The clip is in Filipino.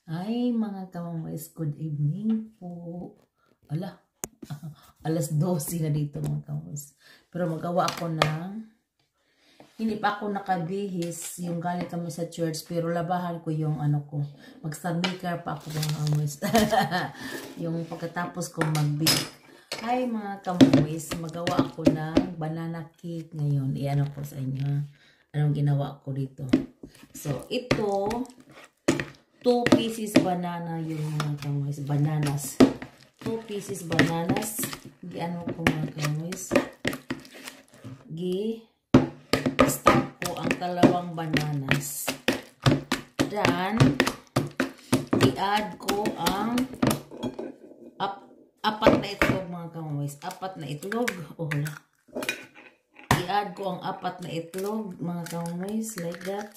Ay, mga kamamoys, good evening po. Ala, alas 12 na dito mga kamamoys. Pero magawa ako ng, hindi pa ako nakabihis, yung galing kami sa church, pero labahan ko yung ano ko. Mag-stamikar pa ako mga kamamoys. Yung pagkatapos ko mag-bake. Hi mga kamamoys, magawa ako ng banana cake ngayon. Iyan ko sa inyo. Anong ginawa ko dito. So, ito, 2 pieces banana yung mga kamamoys. Bananas. 2 pieces bananas. Ano ko mga kamamoys. Stop ko ang 2 bananas. Then, i-add ko ang 4 na itlog mga kamamoys. 4 na itlog. Oh, i-add ko ang 4 na itlog mga kamamoys. Like that.